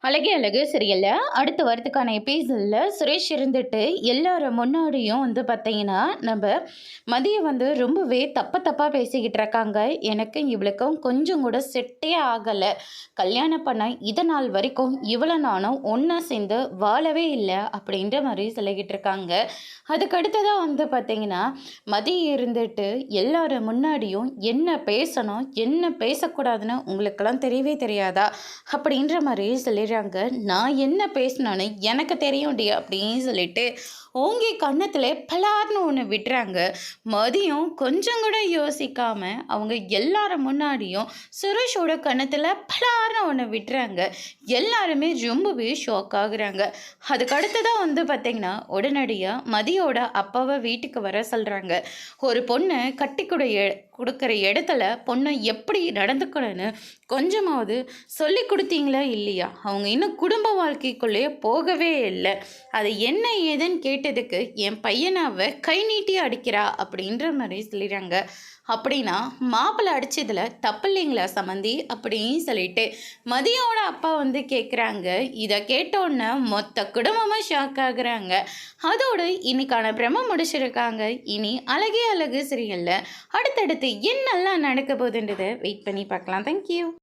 அழகே அழகு சீரியல்ல அடுத்து வரதுக்கான எபிசோட்ல சுரேஷ் இருந்துட்டு எல்லாரும் முன்னாடியும் பார்த்தீங்கன்னா, நம்ம மதிய ரொம்பவே தப்பா பேசிக்கிட்டு இருக்காங்க. எனக்கு இவளுக்கும் கொஞ்சம் கூட செட்டே ஆகல. கல்யாணம் பண்ண இத நாள் வரைக்கும் இவளும் நானும் ஒண்ணா சேர்ந்து வாழவே இல்ல அப்படின்ற மாரி சொல்லிக்கிட்டு இருக்காங்க. அதுக்கு அடுத்ததா பார்த்தீங்கன்னா, மதியம் இருந்துட்டு எல்லாரும் முன்னாடியும் என்ன பேசணும், என்ன பேசக்கூடாதுன்னு உங்களுக்கெல்லாம் தெரியவே தெரியாதா? அப்படின்ற மாரி சொல்லிடுறாங்க. நான் என்ன பேசினானு எனக்கு தெரியும்டி அப்படின்னு சொல்லிட்டு ஓங்கி கன்னத்துல பலார்னு ஒன்று விட்டுறாங்க. மதியம் கொஞ்சம் கூட யோசிக்காம அவங்க எல்லாரும் முன்னாடியும் சுரேஷோட கன்னத்துல பலார்னு ஒன்று விட்டுறாங்க. எல்லாருமே ரொம்பவே ஷாக் ஆகுறாங்க. அதுக்கு அடுத்ததான் பார்த்தீங்கன்னா, உடனடியாக மதியோட அப்பாவை வீட்டுக்கு வர சொல்கிறாங்க. ஒரு பொண்ணை கட்டி கொடுக்குற இடத்துல பொண்ணை எப்படி நடந்துக்கணும்னு கொஞ்சமாவது சொல்லி கொடுத்தீங்களா இல்லையா? அவங்க இன்னும் குடும்ப வாழ்க்கைக்குள்ளேயே போகவே இல்லை. அது என்ன ஏதுன்னு கேட்டதுக்கு என் பையனாவை கை நீட்டி அடிக்கிறா அப்படின்ற மாதிரி சொல்லிடுறாங்க. அப்படின்னா மாப்பிள்ளை அடிச்சதுல தப்பு இல்லைங்களா சம்மந்தி அப்படின்னு சொல்லிட்டு மதியோட அப்பா கேட்குறாங்க. இதை கேட்டோன்னே மொத்த குடும்பமாக ஷாக் ஆகுறாங்க. அதோடு இன்னைக்கான பிரம முடிச்சிருக்காங்க. இனி அழகே அழகு சீரியல்ல அடுத்தடுத்து என்னெல்லாம் நடக்க போகுதுன்றதை வெயிட் பண்ணி பார்க்கலாம். தேங்க்யூ.